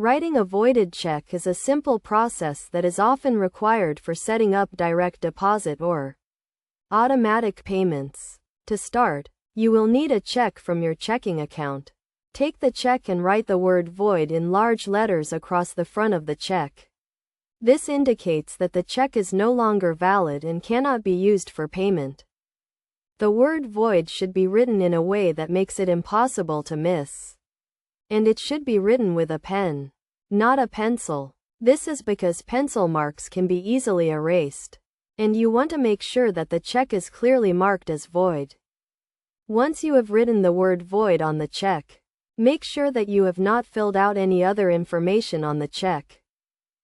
Writing a voided check is a simple process that is often required for setting up direct deposit or automatic payments. To start, you will need a check from your checking account. Take the check and write the word void in large letters across the front of the check. This indicates that the check is no longer valid and cannot be used for payment. The word void should be written in a way that makes it impossible to miss. And it should be written with a pen, not a pencil. This is because pencil marks can be easily erased, and you want to make sure that the check is clearly marked as void. Once you have written the word void on the check, make sure that you have not filled out any other information on the check,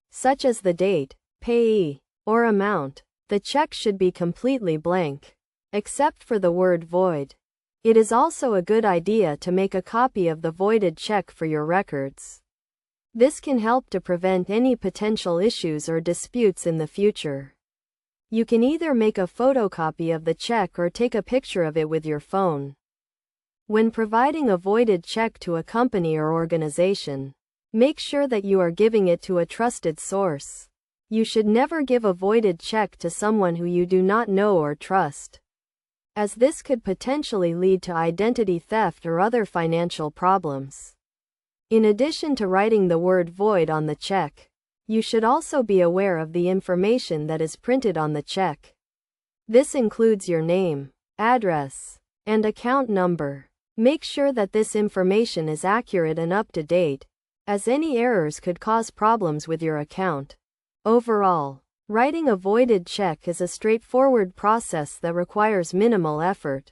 such as the date, payee, or amount. The check should be completely blank, except for the word void. It is also a good idea to make a copy of the voided check for your records. This can help to prevent any potential issues or disputes in the future. You can either make a photocopy of the check or take a picture of it with your phone. When providing a voided check to a company or organization, make sure that you are giving it to a trusted source. You should never give a voided check to someone who you do not know or trust, as this could potentially lead to identity theft or other financial problems. In addition to writing the word void on the check, you should also be aware of the information that is printed on the check. This includes your name, address, and account number. Make sure that this information is accurate and up to date, as any errors could cause problems with your account. Overall, writing a voided check is a straightforward process that requires minimal effort.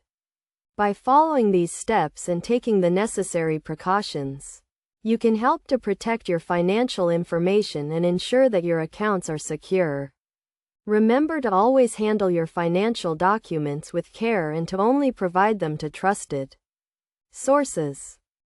By following these steps and taking the necessary precautions, you can help to protect your financial information and ensure that your accounts are secure. Remember to always handle your financial documents with care and to only provide them to trusted sources.